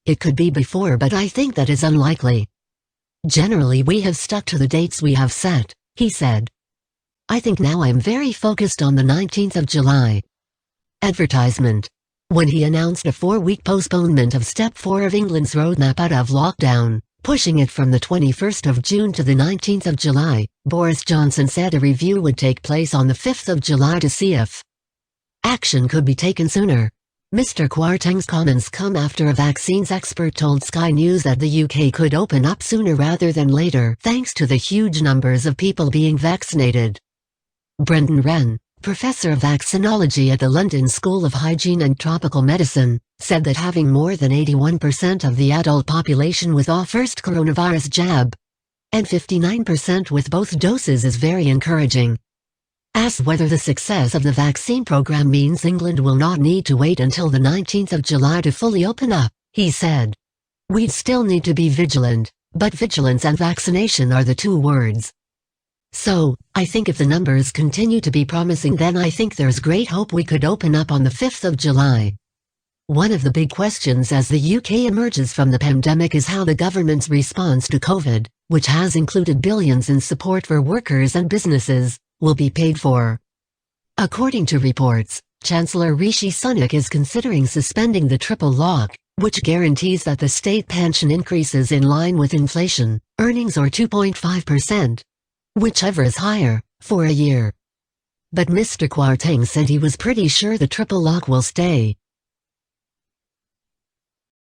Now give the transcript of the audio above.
It could be before, but I think that is unlikely. Generally we have stuck to the dates we have set, he said. I think now I'm very focused on the 19th of July. Advertisement. When he announced a 4-week postponement of Step 4 of England's roadmap out of lockdown, pushing it from the 21st of June to the 19th of July, Boris Johnson said a review would take place on the 5th of July to see if action could be taken sooner. Mr. Kwarteng's comments come after a vaccines expert told Sky News that the UK could open up sooner rather than later thanks to the huge numbers of people being vaccinated. Brendan Wren, professor of vaccinology at the London School of Hygiene and Tropical Medicine, said that having more than 81% of the adult population with a first coronavirus jab and 59% with both doses is very encouraging. Asked whether the success of the vaccine program means England will not need to wait until the 19th of July to fully open up, he said, "We'd still need to be vigilant, but vigilance and vaccination are the two words. So, I think if the numbers continue to be promising, then I think there's great hope we could open up on the 5th of July. One of the big questions as the UK emerges from the pandemic is how the government's response to COVID, which has included billions in support for workers and businesses, will be paid for. According to reports, Chancellor Rishi Sunak is considering suspending the triple lock, which guarantees that the state pension increases in line with inflation, earnings or 2.5%, whichever is higher, for a year. But Mr. Kwarteng said he was pretty sure the triple lock will stay.